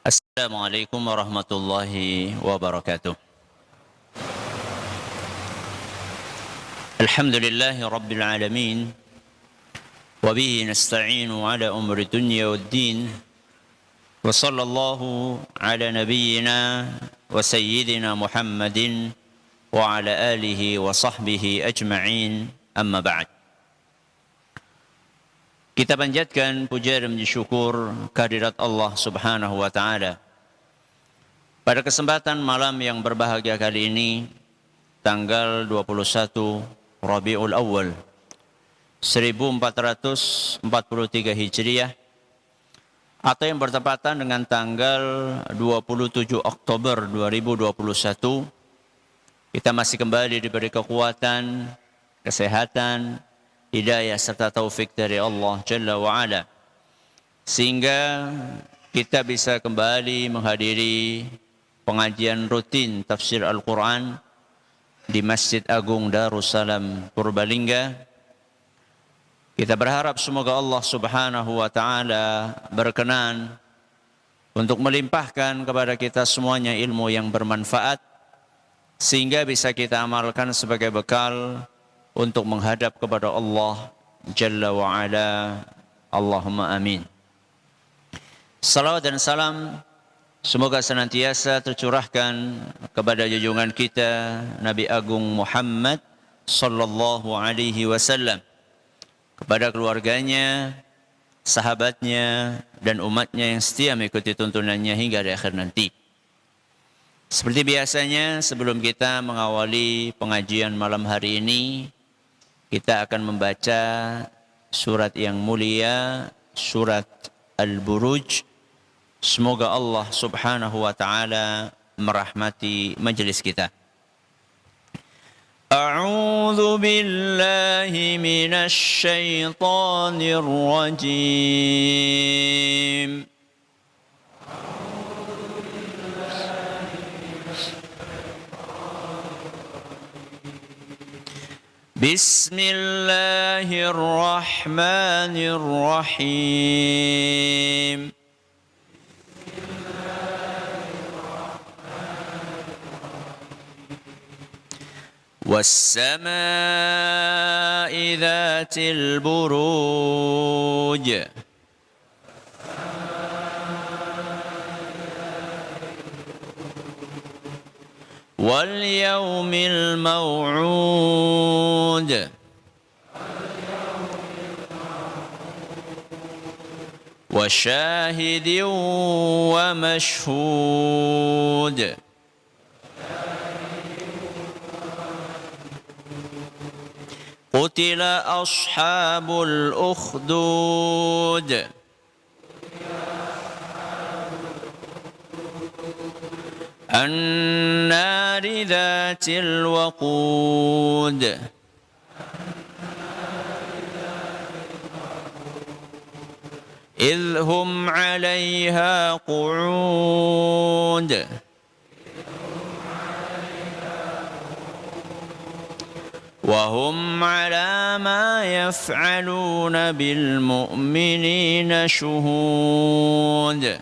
Assalamualaikum warahmatullahi wabarakatuh. Alhamdulillahi rabbil alamin. Wa bihi nasta'inu ala umri dunya waddin. Wa sallallahu ala nabiyyina wa sayyidina Muhammadin wa ala alihi wa sahbihi ajma'in. Amma ba'd. Kita panjatkan puja dan syukur kehadirat Allah Subhanahu wa taala. Pada kesempatan malam yang berbahagia kali ini, tanggal 21 Rabiul Awal 1443 Hijriah, atau yang bertepatan dengan tanggal 27 Oktober 2021, kita masih kembali diberi kekuatan, kesehatan, hidayah serta taufik dari Allah Jalla wa'ala, sehingga kita bisa kembali menghadiri pengajian rutin tafsir Al-Quran di Masjid Agung Darussalam Purbalingga. Kita berharap semoga Allah Subhanahu wa taala berkenan untuk melimpahkan kepada kita semuanya ilmu yang bermanfaat, sehingga bisa kita amalkan sebagai bekal untuk menghadap kepada Allah Jalla wa'ala. Allahumma amin. Salawat dan salam semoga senantiasa tercurahkan kepada junjungan kita Nabi Agung Muhammad sallallahu alaihi wasallam, kepada keluarganya, sahabatnya, dan umatnya yang setia mengikuti tuntunannya hingga di akhir nanti. Seperti biasanya, sebelum kita mengawali pengajian malam hari ini, kita akan membaca surat yang mulia, surat Al-Buruj. Semoga Allah Subhanahu wa taala merahmati majelis kita. A'udzu billahi minasy syaithanir rajim. Bismillahirrahmanirrahim. Was-samaa'i dhatil buruj. وَالْيَوْمِ الْمَوْعُودِ وَشَاهِدٍ وَمَشْهُودٍ قُتِلَ أَصْحَابُ الْأُخْدُودِ النار ذات الوقود إذ هم عليها قعود وهم على ما يفعلون بالمؤمنين شهود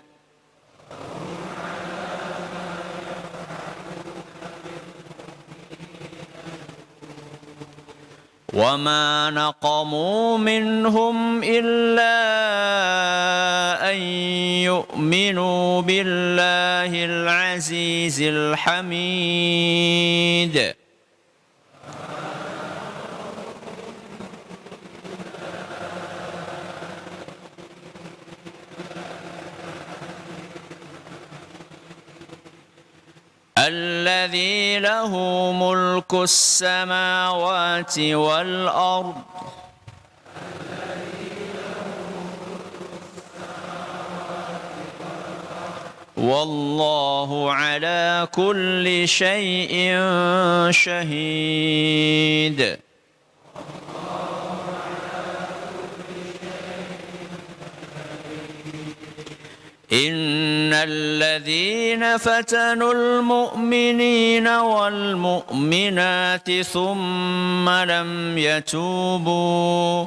وما نقموا منهم إلا أن يؤمنوا بالله العزيز الحميد الذي له ملك السماوات والأرض والله على كل شيء شهيد إن الذين فتنوا المؤمنين والمؤمنات ثم لم يتوبوا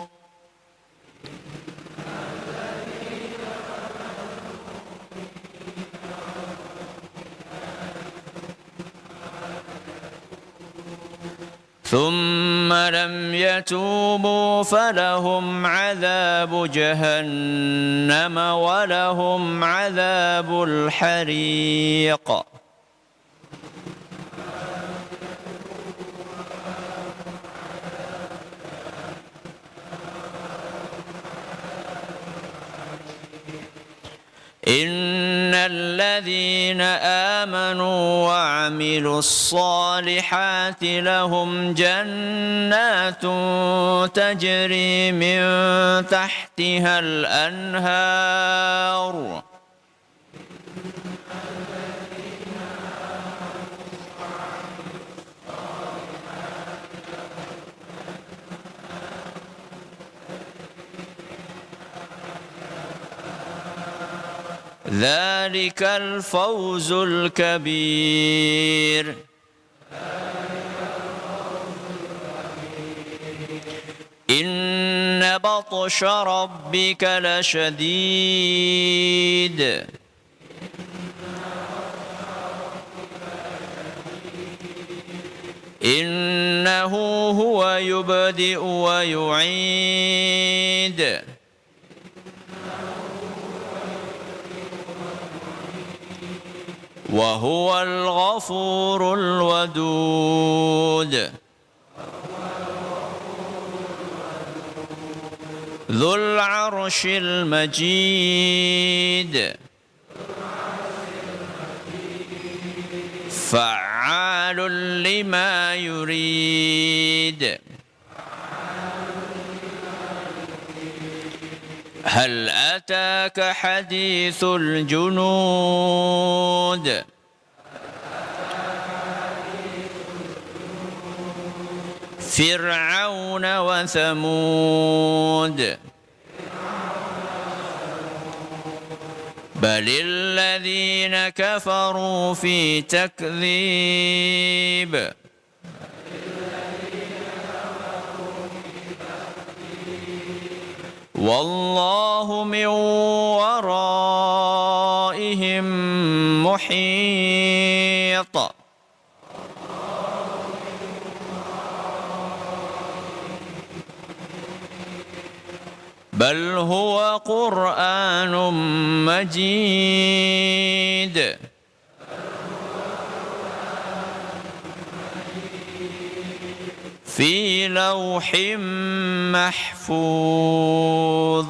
ثم لم يتوبوا فلهم عذاب جهنم ولهم عذاب الحريق إن الذين آمنوا وعملوا الصالحات لهم جنات تجري من تحتها الأنهار ذلك الفوز الكبير إن بطش ربك لشديد إنه هو يبدئ ويعيد وهو الغفور الودود ذو العرش المجيد فعال لما يريد هل أتاك حديث الجنود فرعون وثمود بل الذين كفروا في تكذيب والله من ورائهم محيط بل هو قرآن مجيد في لوح محفوظ.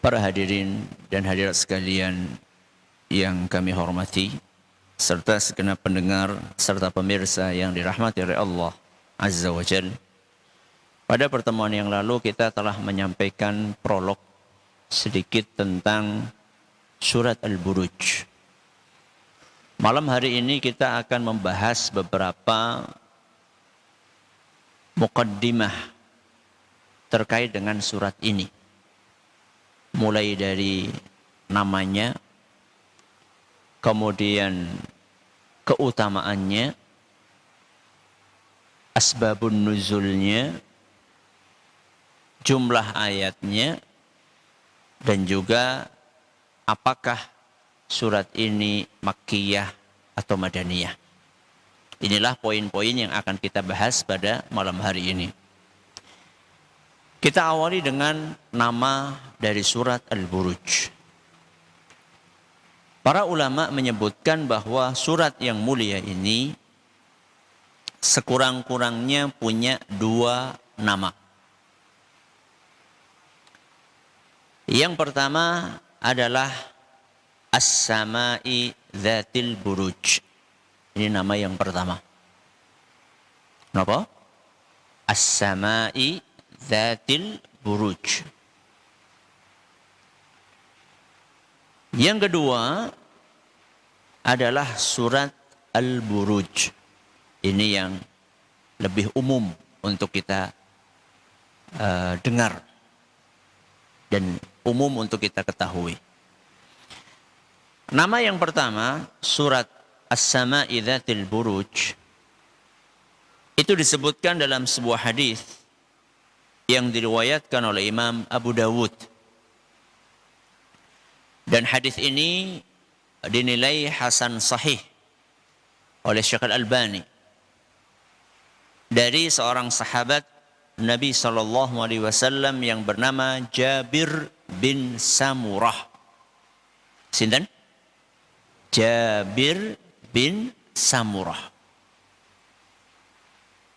Para hadirin dan hadirat sekalian yang kami hormati, serta segenap pendengar serta pemirsa yang dirahmati oleh Allah Azza wa Jal. Pada pertemuan yang lalu kita telah menyampaikan prolog sedikit tentang surat Al-Buruj. Malam hari ini kita akan membahas beberapa muqaddimah terkait dengan surat ini. Mulai dari namanya, kemudian keutamaannya, asbabun nuzulnya, jumlah ayatnya, dan juga apakah surat ini Makkiyah atau Madaniyah. Inilah poin-poin yang akan kita bahas pada malam hari ini. Kita awali dengan nama dari surat Al-Buruj. Para ulama menyebutkan bahwa surat yang mulia ini sekurang-kurangnya punya dua nama. Yang pertama adalah As-Sama'i Dzatil Buruj. Ini nama yang pertama. Kenapa? As-Sama'i Dzatil Buruj. Yang kedua adalah surat Al-Buruj. Ini yang lebih umum untuk kita dengar dan umum untuk kita ketahui. Nama yang pertama, surat As-Sama'i Dzatil Buruj, itu disebutkan dalam sebuah hadis yang diriwayatkan oleh Imam Abu Dawud. Dan hadis ini dinilai hasan sahih oleh Syekh Al-Albani dari seorang sahabat Nabi sallallahu alaihi wasallam yang bernama Jabir bin Samurah. Sinten? Jabir bin Samurah.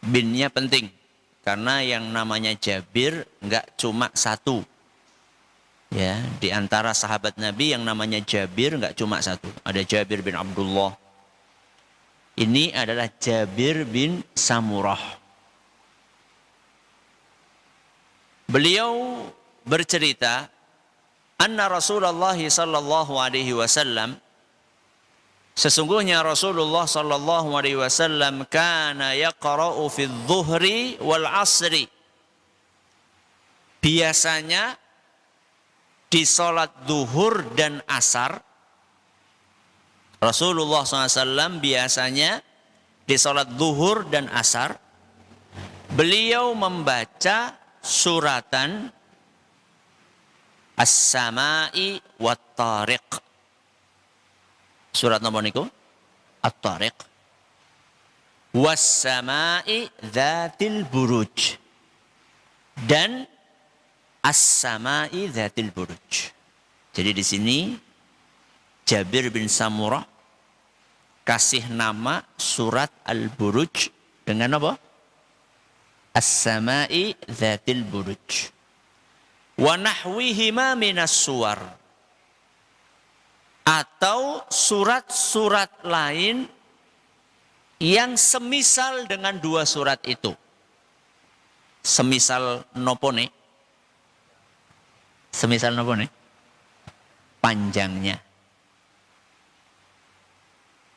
Binnya penting karena yang namanya Jabir enggak cuma satu. Ya, di antara sahabat Nabi yang namanya Jabir enggak cuma satu. Ada Jabir bin Abdullah. Ini adalah Jabir bin Samurah. Beliau bercerita, anna Rasulullah sallallahu alaihi wasallam, sesungguhnya Rasulullah sallallahu alaihi wasallam kana yaqra'u fi dhuhri wal asri. Biasanya di salat zuhur dan asar, Rasulullah SAW biasanya di salat zuhur dan asar, beliau membaca suratan As-Sama'i wat-Tariq. Surat nomor niku? At-Tariq. Was-Sama'i Dzatil Buruj. Dan As-Sama'i Dzatil Buruj. Jadi di sini Jabir bin Samurah kasih nama surat Al-Buruj dengan apa? As-Sama'i Dzatil Buruj. Wa nahwihima minas suwar. Atau surat-surat lain yang semisal dengan dua surat itu. Semisal nopone? Semisal nopone? Panjangnya.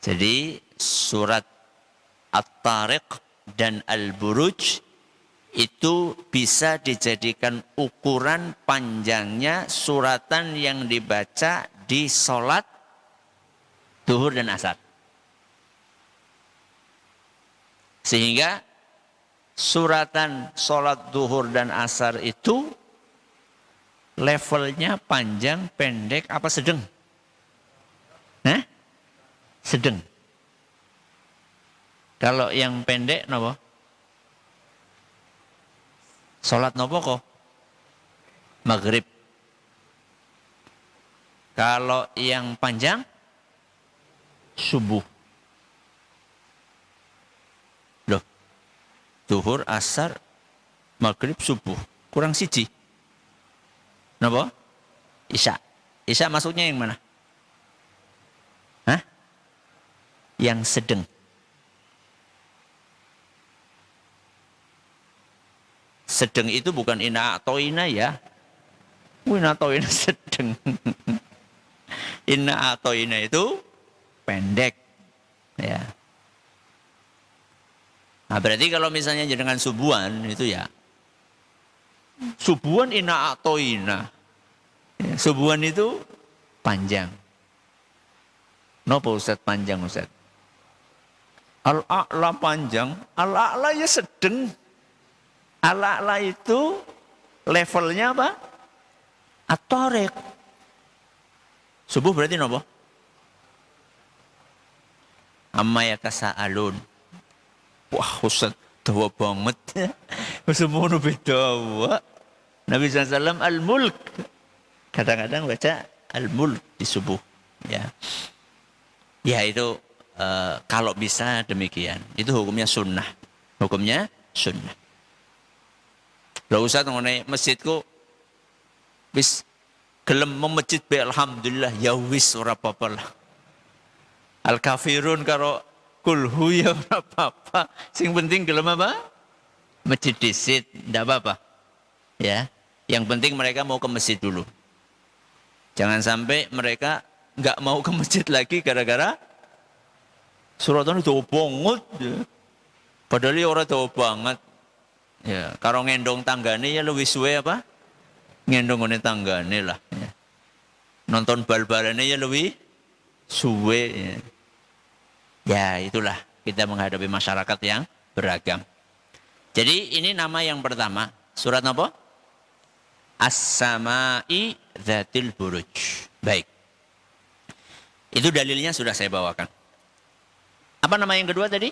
Jadi surat At-Tariq dan Al-Buruj itu bisa dijadikan ukuran panjangnya suratan yang dibaca di sholat zuhur dan asar. Sehingga suratan sholat zuhur dan asar itu levelnya panjang, pendek, apa sedang? Nah, sedang. Kalau yang pendek, apa? Sholat nopo kok? Maghrib. Kalau yang panjang, subuh. Loh, zuhur, asar, maghrib, subuh. Kurang siji. Nopo? Isya. Isya masuknya yang mana? Hah? Yang sedang. Sedang itu bukan ina atau ina ya. Ina atau ina sedang. Ina atau ina itu pendek. Ya. Nah berarti kalau misalnya dengan subuhan itu ya. Subuhan ina atau ina. Ya, subuhan itu panjang. Napa Ustaz panjang Ustaz? Al-a'la panjang. Al-a'la ya sedang. Al-a'la itu levelnya apa? At-Tariq. Subuh berarti apa? Amma yatasa'alun. Wah Ustaz, dawa banget. Semua beda. Nabi SAW al-mulk. Kadang-kadang baca al-mulk di subuh. Ya, ya itu kalau bisa demikian. Itu hukumnya sunnah. Hukumnya sunnah. Lah Ustaz ngene masjidku wis gelem memejit be alhamdulillah ya wis ora apa-apa lah. Al kafirun karo kulhu ya ora apa-apa. Sing penting gelem apa? Masjid disit ndak apa-apa. Ya. Yang penting mereka mau ke masjid dulu. Jangan sampai mereka enggak mau ke masjid lagi gara-gara suratan itu banget. Ya. Padahal ya ora dawa banget. Ya, kalau ngendong tanggane ya lebih suwe apa? Ngendong ngene tanggane lah. Ya. Nonton bal-balane ya lebih suwe. Ya. Ya itulah kita menghadapi masyarakat yang beragam. Jadi ini nama yang pertama. Surat apa? As-Sama'i Dzatil Buruj. Baik. Itu dalilnya sudah saya bawakan. Apa nama yang kedua tadi?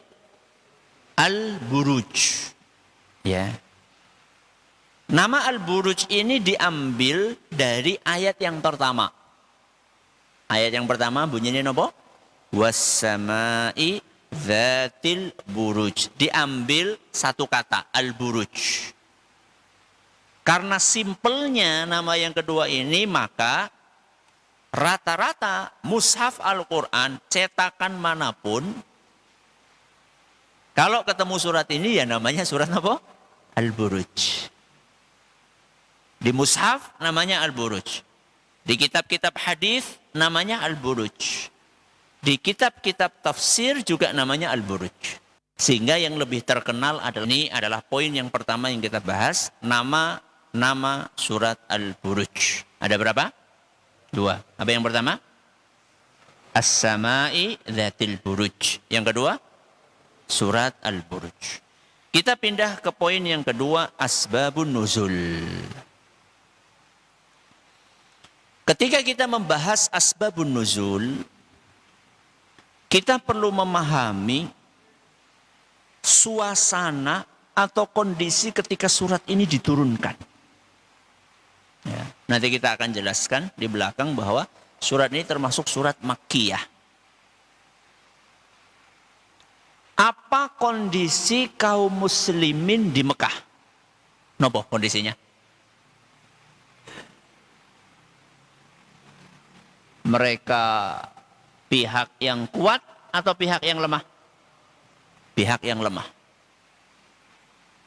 Al-Buruj. Ya. Nama Al-Buruj ini diambil dari ayat yang pertama. Ayat yang pertama bunyinya apa? Was-sama'i dzatil buruj. Diambil satu kata, Al-Buruj. Karena simpelnya nama yang kedua ini, maka rata-rata mushaf Al-Quran, cetakan manapun, kalau ketemu surat ini ya namanya surat apa? Al-Buruj. Di mushaf namanya Al-Buruj. Di kitab-kitab hadis namanya Al-Buruj. Di kitab-kitab tafsir juga namanya Al-Buruj. Sehingga yang lebih terkenal adalah ini adalah poin yang pertama yang kita bahas, nama surat Al-Buruj. Ada berapa? 2. Apa yang pertama? As-sama'i dzatil buruj. Yang kedua, surat Al-Buruj. Kita pindah ke poin yang kedua, asbabun nuzul. Ketika kita membahas asbabun nuzul, kita perlu memahami suasana atau kondisi ketika surat ini diturunkan. Ya, nanti kita akan jelaskan di belakang bahwa surat ini termasuk surat Makkiyah. Apa kondisi kaum muslimin di Mekah? Nopo kondisinya? Mereka pihak yang kuat atau pihak yang lemah? Pihak yang lemah.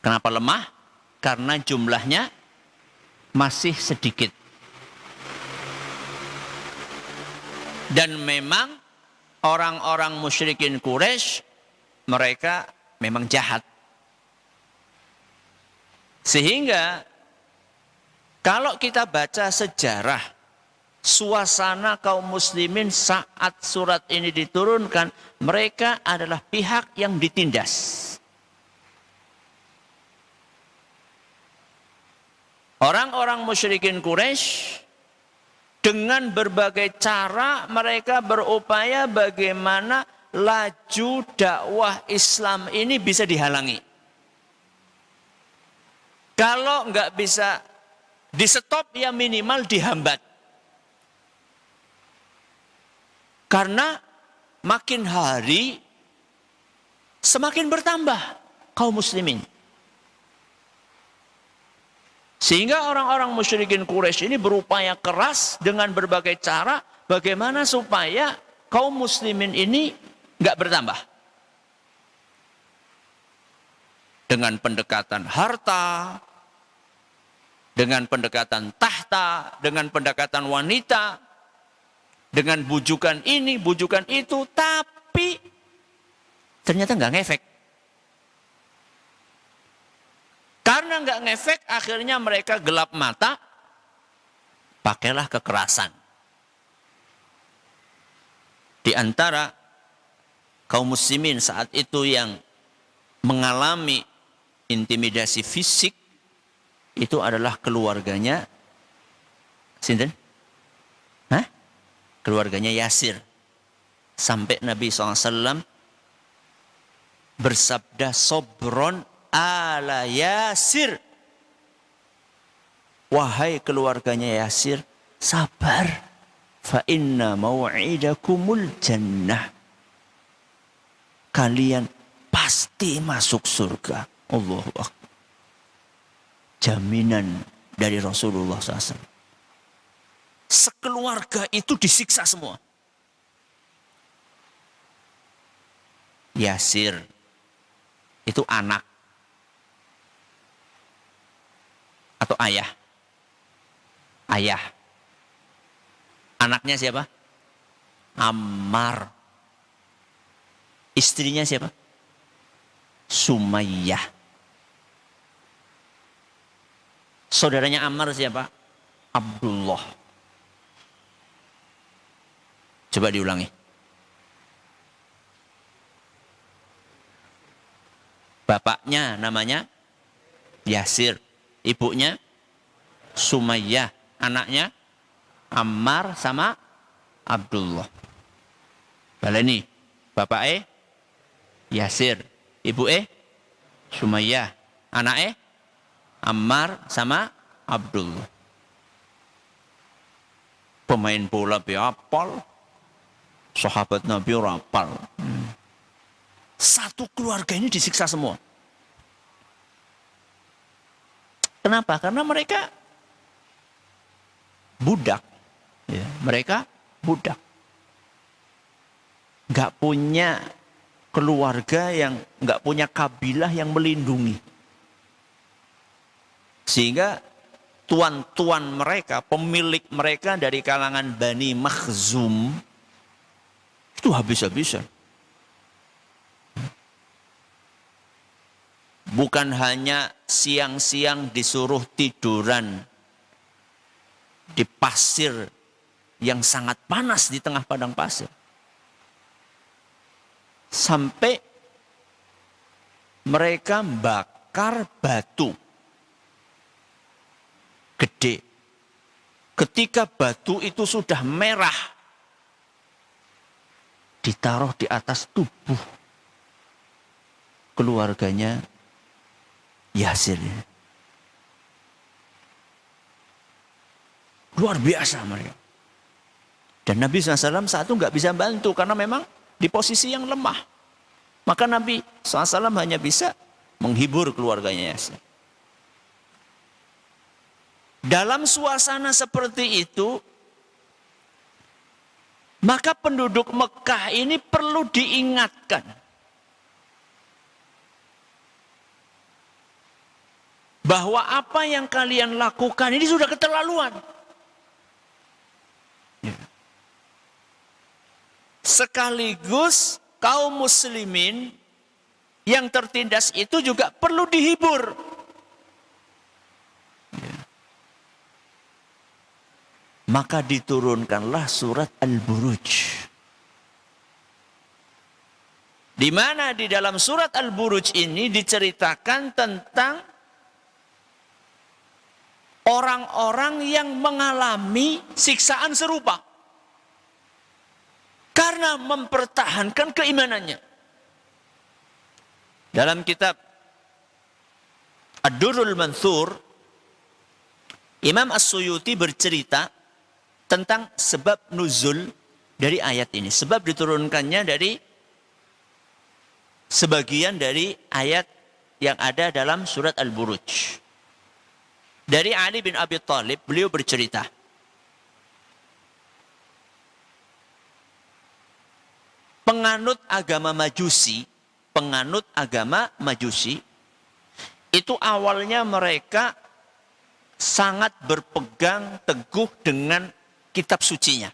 Kenapa lemah? Karena jumlahnya masih sedikit. Dan memang orang-orang musyrikin Quraisy mereka memang jahat. Sehingga kalau kita baca sejarah suasana kaum muslimin saat surat ini diturunkan, mereka adalah pihak yang ditindas. Orang-orang musyrikin Quraisy dengan berbagai cara mereka berupaya bagaimana laju dakwah Islam ini bisa dihalangi. Kalau nggak bisa di-stop ya minimal dihambat. Karena makin hari semakin bertambah kaum muslimin. Sehingga orang-orang musyrikin Quraisy ini berupaya keras dengan berbagai cara bagaimana supaya kaum muslimin ini nggak bertambah. Dengan pendekatan harta, dengan pendekatan tahta, dengan pendekatan wanita, dengan bujukan ini, bujukan itu, tapi ternyata nggak ngefek. Karena nggak ngefek, akhirnya mereka gelap mata, pakailah kekerasan. Di antara kaum muslimin saat itu yang mengalami intimidasi fisik, itu adalah keluarganya, sinten? Hah? Keluarganya Yasir. Sampai Nabi SAW bersabda, sobron ala Yasir. Wahai keluarganya Yasir, sabar. Fa inna mau'idakumul jannah. Kalian pasti masuk surga. Allahu Akbar. Jaminan dari Rasulullah SAW. Sekeluarga itu disiksa semua. Yasir itu anak atau ayah. Ayah. Anaknya siapa? Ammar. Istrinya siapa? Sumayyah. Saudaranya Ammar siapa? Abdullah. Coba diulangi. Bapaknya namanya Yasir. Ibunya Sumayyah. Anaknya Ammar sama Abdullah. Baleni. Bapaknya Yasir. Ibu Sumayyah. Anak Ammar sama Abdullah. Pemain bola apal. Sahabat Nabi apal. Satu keluarga ini disiksa semua. Kenapa? Karena mereka budak. Ya, mereka budak. Nggak punya keluarga yang, nggak punya kabilah yang melindungi. Sehingga tuan-tuan mereka, pemilik mereka dari kalangan Bani Makhzum, itu habis-habisan. Bukan hanya siang-siang disuruh tiduran di pasir yang sangat panas di tengah padang pasir. Sampai mereka bakar batu gede. Ketika batu itu sudah merah, ditaruh di atas tubuh keluarganya Yasir. Luar biasa mereka. Dan Nabi SAW saat itu nggak bisa bantu karena memang di posisi yang lemah. Maka Nabi SAW hanya bisa menghibur keluarganya Yasir. Dalam suasana seperti itu, maka penduduk Mekah ini perlu diingatkan bahwa apa yang kalian lakukan ini sudah keterlaluan. Sekaligus kaum muslimin yang tertindas itu juga perlu dihibur. Maka diturunkanlah surat Al-Buruj. Di mana di dalam surat Al-Buruj ini diceritakan tentang orang-orang yang mengalami siksaan serupa karena mempertahankan keimanannya. Dalam kitab Ad-Durrul Mansur, Imam As-Suyuti bercerita tentang sebab nuzul dari ayat ini. Sebab diturunkannya dari sebagian dari ayat yang ada dalam surat Al-Buruj. Dari Ali bin Abi Thalib, beliau bercerita, penganut agama Majusi, itu awalnya mereka sangat berpegang teguh dengan kitab sucinya.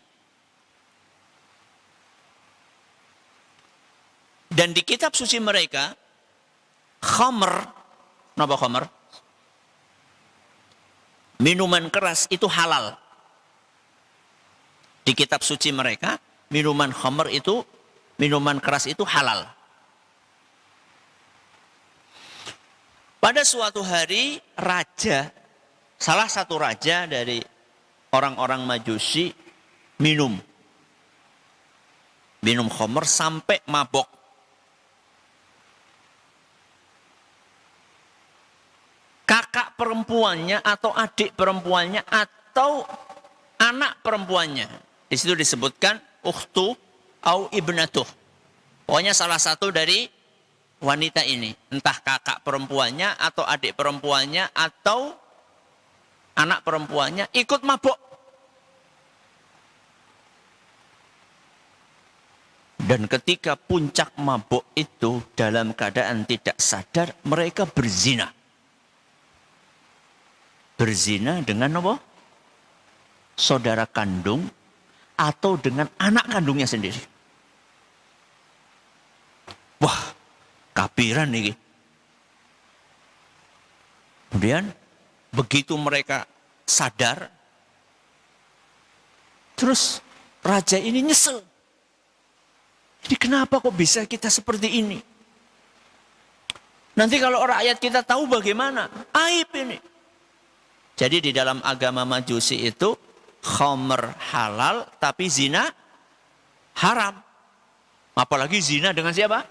Dan di kitab suci mereka, khamr, napa khamr? Minuman keras itu halal. Di kitab suci mereka, minuman khamr itu, minuman keras itu halal. Pada suatu hari, salah satu raja dari orang-orang Majusi minum khamr sampai mabok. Kakak perempuannya atau adik perempuannya atau anak perempuannya. Di situ disebutkan ukhtu au ibnatuh. Pokoknya salah satu dari wanita ini. Entah kakak perempuannya atau adik perempuannya atau anak perempuannya ikut mabok. Dan ketika puncak mabok itu dalam keadaan tidak sadar, mereka berzina. Berzina dengan apa? Saudara kandung atau dengan anak kandungnya sendiri. Wah, kapiran nih. Kemudian begitu mereka sadar, terus raja ini nyesel. Ini kenapa kok bisa kita seperti ini? Nanti kalau rakyat kita tahu bagaimana? Aib ini. Jadi di dalam agama Majusi itu khamr halal tapi zina haram. Apalagi zina dengan siapa?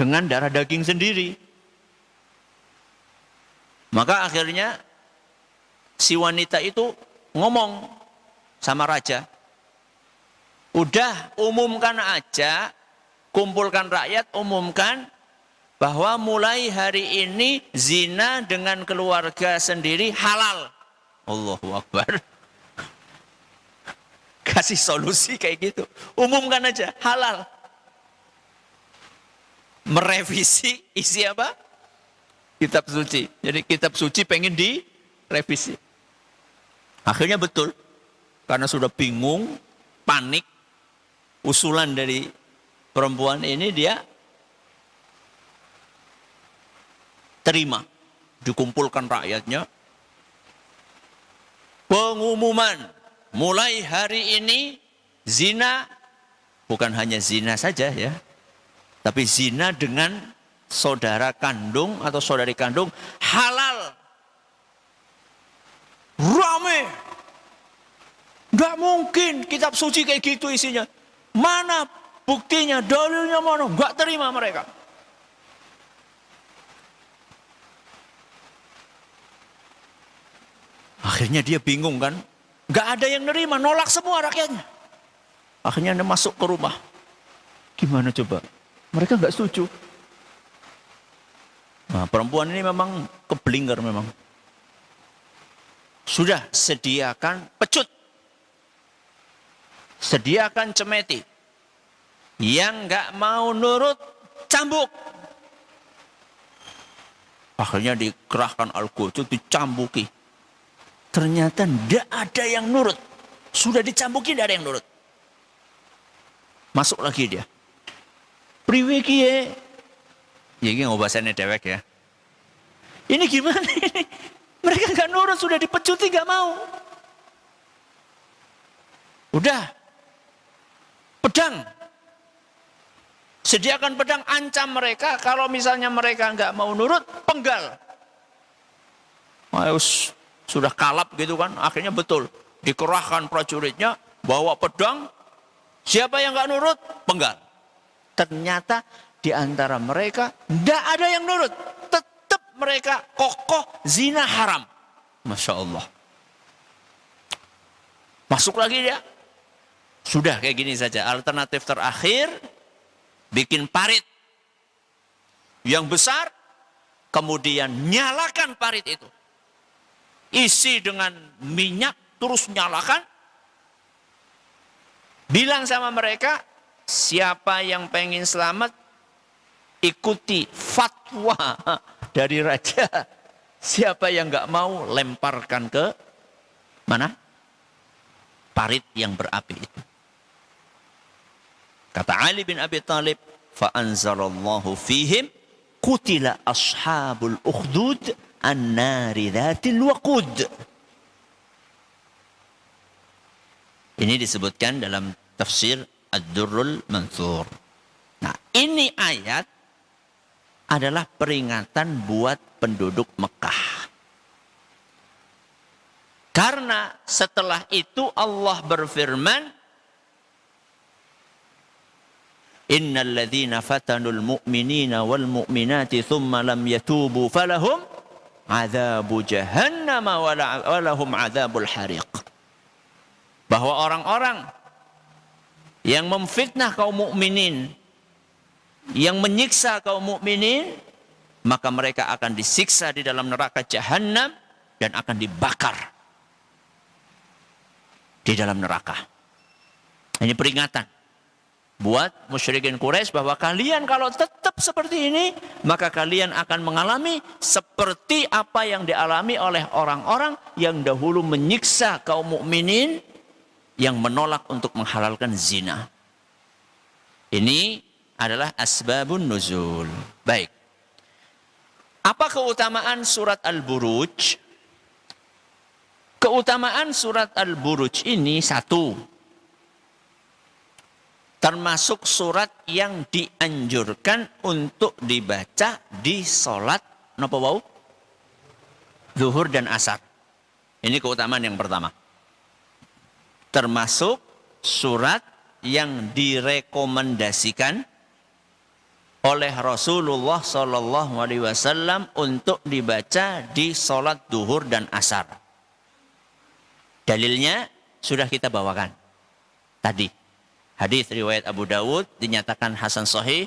dengan darah daging sendiri. Maka akhirnya si wanita itu ngomong sama raja, udah umumkan aja, kumpulkan rakyat, umumkan bahwa mulai hari ini zina dengan keluarga sendiri halal. Allahu Akbar. Kasih solusi kayak gitu. Umumkan aja, halal. Merevisi isi apa? Kitab suci. Jadi kitab suci pengen direvisi. Akhirnya betul. Karena sudah bingung, panik, usulan dari perempuan ini dia terima. Dikumpulkan rakyatnya. Pengumuman. Mulai hari ini zina, bukan hanya zina saja ya. Tapi zina dengan saudara kandung atau saudari kandung halal. Rame. Nggak mungkin kitab suci kayak gitu isinya. Mana buktinya, dalilnya mana? Nggak terima mereka. Akhirnya dia bingung kan. Nggak ada yang nerima, nolak semua rakyatnya. Akhirnya dia masuk ke rumah. Gimana coba? Mereka nggak setuju. Nah, perempuan ini memang keblinger memang. Sudah sediakan pecut. Sediakan cemeti. Yang nggak mau nurut, cambuk. Akhirnya dikerahkan al-quds, dicambuki. Ternyata tidak ada yang nurut. Sudah dicambuki, tidak ada yang nurut. Masuk lagi dia. Priwe kiye. Ya ini ngobasannya dewek ya. Ini gimana ini? Mereka nggak nurut, sudah dipecuti nggak mau. Udah. Pedang. Sediakan pedang, ancam mereka. Kalau misalnya mereka nggak mau nurut, penggal. Sudah kalap gitu kan. Akhirnya betul. Dikerahkan prajuritnya, bawa pedang. Siapa yang nggak nurut, penggal. Ternyata di antara mereka tidak ada yang nurut. Tetap mereka kokoh zina haram. Masya Allah. Masuk lagi dia. Sudah kayak gini saja. Alternatif terakhir, bikin parit yang besar, kemudian nyalakan parit itu. Isi dengan minyak, terus nyalakan. Bilang sama mereka, siapa yang pengen selamat, ikuti fatwa dari raja. Siapa yang nggak mau, lemparkan ke mana? Parit yang berapi itu. Kata Ali bin Abi Thalib, fa'anzalallahu fihim qutila ashabul ukhdud an-nari dhatil waqud. Ini disebutkan dalam tafsir Ad-Durrul Mansur. Nah, ini ayat adalah peringatan buat penduduk Mekah. Karena setelah itu Allah berfirman, innal ladzina fatanul mu'minina wal mu'minati thumma lam yatubu falahum adzabu jahannam wa lahum adzabul hariq. Bahwa orang-orang yang memfitnah kaum mukminin, yang menyiksa kaum mukminin, maka mereka akan disiksa di dalam neraka jahanam dan akan dibakar di dalam neraka. Ini peringatan buat musyrikin Quraisy bahwa kalian kalau tetap seperti ini, maka kalian akan mengalami seperti apa yang dialami oleh orang-orang yang dahulu menyiksa kaum mukminin yang menolak untuk menghalalkan zina. Ini adalah asbabun nuzul. Baik. Apa keutamaan surat Al-Buruj? Keutamaan surat Al-Buruj ini satu. Termasuk surat yang dianjurkan untuk dibaca di sholat napa wau? Zuhur dan asar. Ini keutamaan yang pertama. Termasuk surat yang direkomendasikan oleh Rasulullah Sallallahu Alaihi Wasallam untuk dibaca di sholat duhur dan asar. Dalilnya sudah kita bawakan tadi. Hadis riwayat Abu Dawud dinyatakan hasan sahih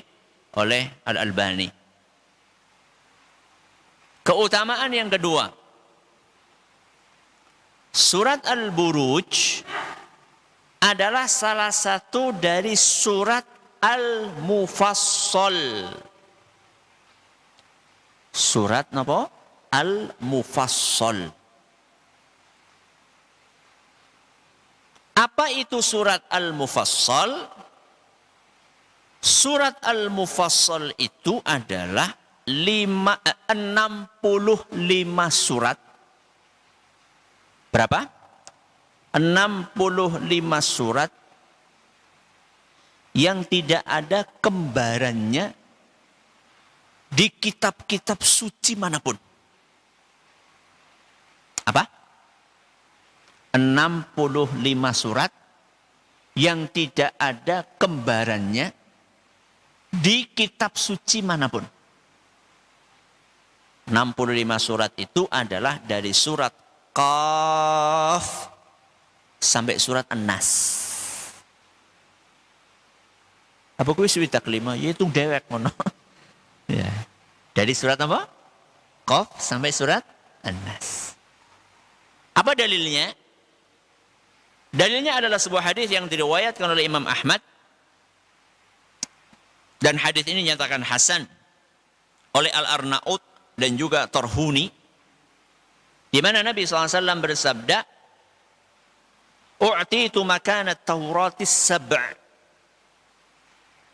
oleh Al-Albani. Keutamaan yang kedua, surat Al-Buruj adalah salah satu dari surat Al-Mufassal. Surat apa? Al-Mufassal. Apa itu surat Al-Mufassal? Surat Al-Mufassal itu adalah 65 surat. Berapa? 65 surat yang tidak ada kembarannya di kitab-kitab suci manapun. Apa? 65 surat yang tidak ada kembarannya di kitab suci manapun. 65 surat itu adalah dari surat Qaf sampai surat An-Nas. Apa kuwi swita kelima? Yaitu dewek ngono. Ya. Dari surat apa? Qaf sampai surat An-Nas. Apa dalilnya? Dalilnya adalah sebuah hadis yang diriwayatkan oleh Imam Ahmad. Dan hadis ini dinyatakan hasan oleh Al-Arnaud dan juga Tarhuni. Di mana Nabi SAW bersabda, "U'titu makana Tauratis sab'."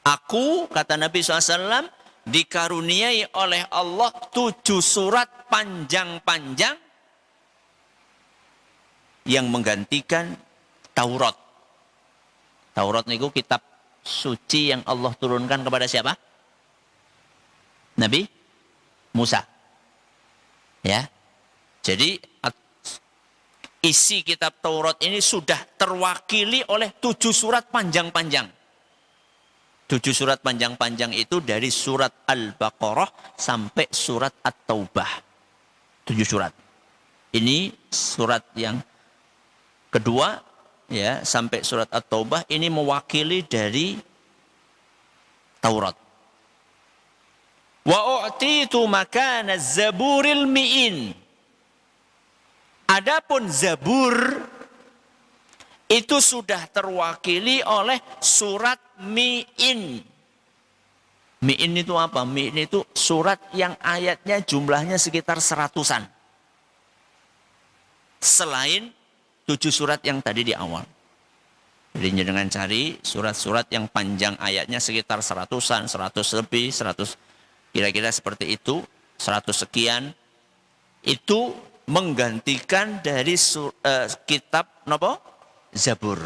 Aku, kata Nabi SAW, dikaruniai oleh Allah 7 surat panjang-panjang yang menggantikan Taurat. Taurat itu kitab suci yang Allah turunkan kepada siapa? Nabi Musa. Ya. Jadi isi kitab Taurat ini sudah terwakili oleh 7 surat panjang-panjang. 7 surat panjang-panjang itu dari surat Al-Baqarah sampai surat At-Taubah. 7 surat. Ini surat yang kedua, ya, sampai surat At-Taubah ini mewakili dari Taurat. Wa u'titu makana zaburil mi'in. Adapun Zabur itu sudah terwakili oleh surat Mi'in. Mi'in itu apa? Mi'in itu surat yang ayatnya jumlahnya sekitar 100-an. Selain 7 surat yang tadi di awal. Jadi dengan cari surat-surat yang panjang ayatnya sekitar 100-an, 100 lebih, 100 kira-kira seperti itu, 100 sekian. Itu menggantikan dari kitab apa? Zabur.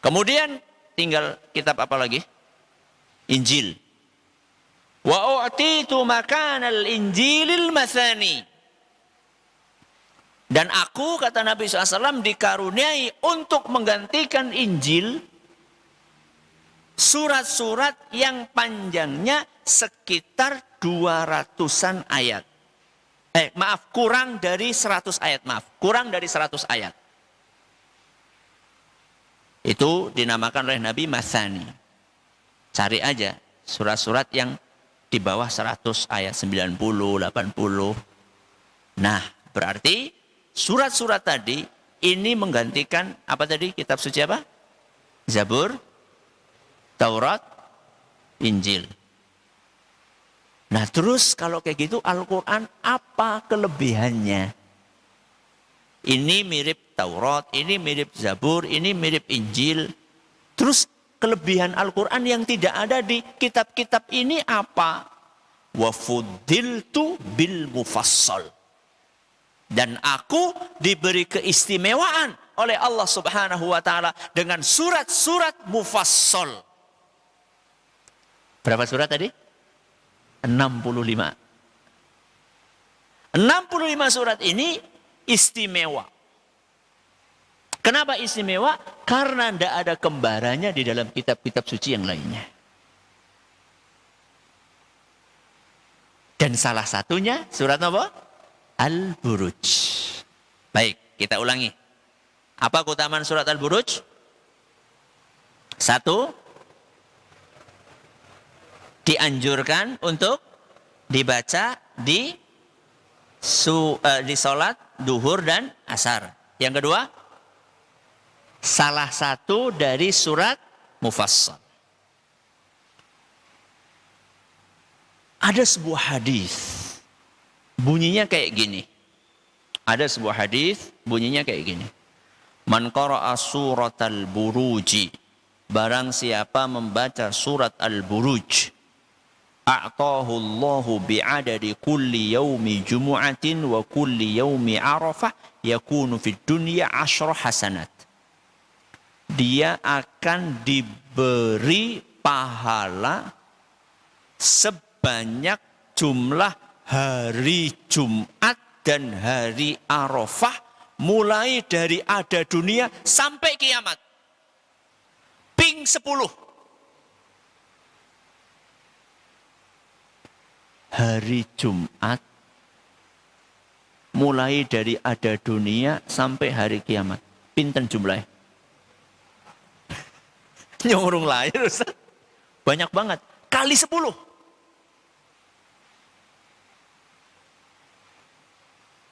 Kemudian tinggal kitab apa lagi? Injil. Wa u'titu makanal injilil mathani. Dan aku, kata Nabi SAW, dikaruniai untuk menggantikan Injil surat-surat yang panjangnya sekitar 200-an ayat. Kurang dari 100 ayat, kurang dari 100 ayat. Itu dinamakan oleh Nabi Mathani. Cari aja surat-surat yang di bawah 100 ayat, 90, 80. Nah, berarti surat-surat tadi ini menggantikan apa tadi? Kitab suci apa? Zabur, Taurat, Injil. Nah, terus kalau kayak gitu Al-Quran apa kelebihannya? Ini mirip Taurat, ini mirip Zabur, ini mirip Injil. Terus kelebihan Al-Quran yang tidak ada di kitab-kitab ini apa? Wa fuddiltu bil mufassal. Dan aku diberi keistimewaan oleh Allah Subhanahu wa taala dengan surat-surat mufassal. Berapa surat tadi? 65. 65 surat ini istimewa. Kenapa istimewa? Karena tidak ada kembarannya di dalam kitab-kitab suci yang lainnya. Dan salah satunya surat apa? Al-Buruj. Baik, kita ulangi. Apa keutamaan surat Al-Buruj? 1, dianjurkan untuk dibaca di sholat duhur dan asar. Yang kedua, salah satu dari surat Mufassal. Ada sebuah hadis bunyinya kayak gini. Ada sebuah hadis bunyinya kayak gini. Man qara'a suratal buruji, barang siapa membaca surat Al-Buruj, a'tahu Allahu bi'adadi kulli yaumi jumu'atin wa kulli yaumi arafah yakunu fid dunya 10 hasanat. Dia akan diberi pahala sebanyak jumlah hari Jumat dan hari Arafah mulai dari ada dunia sampai kiamat. Ping 10. Hari Jumat mulai dari ada dunia sampai hari kiamat. Pinten jumlahnya? Nyurung lahir Ustaz. Banyak banget. Kali 10.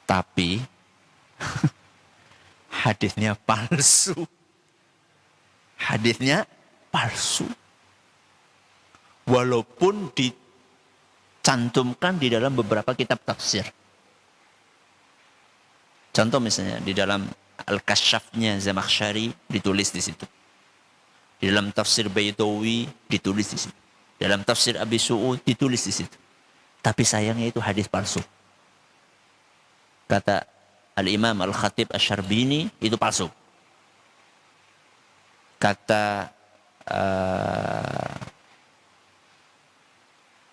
Tapi hadisnya palsu. Hadisnya palsu. Walaupun dicantumkan di dalam beberapa kitab tafsir. Contoh misalnya di dalam Al-Kasyafnya Zamakhsyari ditulis di situ. Di dalam tafsir Baitawi ditulis di situ. Dalam tafsir Abi Su'ud ditulis di situ. Tapi sayangnya itu hadis palsu. Kata Al-Imam Al-Khatib Asy-Syarbini itu palsu. Kata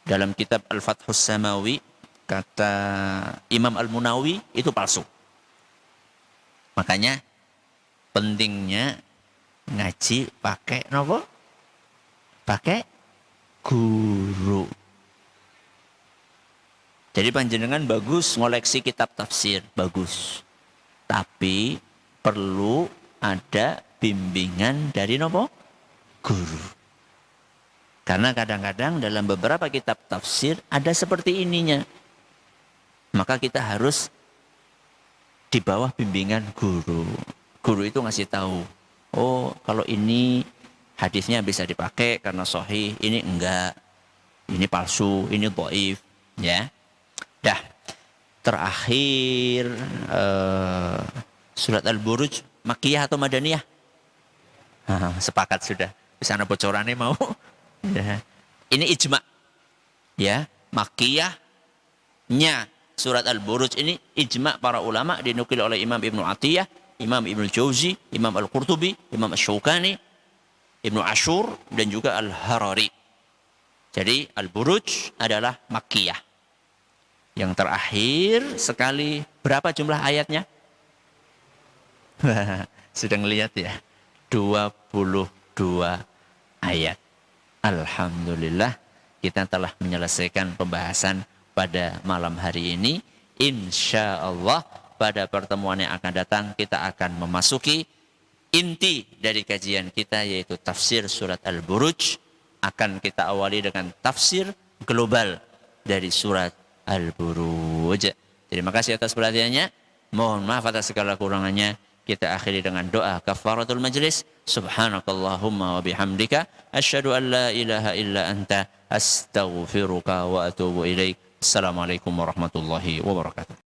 dalam kitab Al-Fathus Samawi, kata Imam Al-Munawi itu palsu. Makanya pentingnya ngaji pakai apa? Pakai guru. Jadi panjenengan bagus ngoleksi kitab tafsir, bagus. Tapi perlu ada bimbingan dari nopo? Guru. Karena kadang-kadang dalam beberapa kitab tafsir ada seperti ininya. Maka kita harus di bawah bimbingan guru. Guru itu ngasih tahu, oh kalau ini hadisnya bisa dipakai karena sahih, ini enggak. Ini palsu, ini dhaif, ya. Dah, terakhir surat Al-Buruj Makkiyah atau Madaniyah? Sepakat sudah. Bisa ada bocorannya mau? Ya. Ini ijma. Ya, Makkiyahnya surat Al-Buruj ini ijma para ulama dinukil oleh Imam Ibnu Atiyah, Imam Ibnu Jauzi, Imam Al-Qurtubi, Imam Asy-Syaukani, Ibnu Ashur dan juga Al-Harari. Jadi Al-Buruj adalah Makkiyah. Yang terakhir sekali, berapa jumlah ayatnya? Sudah ngelihat ya? 22 ayat. Alhamdulillah kita telah menyelesaikan pembahasan pada malam hari ini. Insya Allah pada pertemuan yang akan datang kita akan memasuki inti dari kajian kita, yaitu tafsir surat Al-Buruj. Akan kita awali dengan tafsir global dari surat Al-Buruj. Terima kasih atas perhatiannya. Mohon maaf atas segala kurangannya. Kita akhiri dengan doa kafaratul majlis. Subhanakallahumma wa bihamdika asyhadu an la ilaha illa anta astaghfiruka wa atubu ilaik. Assalamualaikum warahmatullahi wabarakatuh.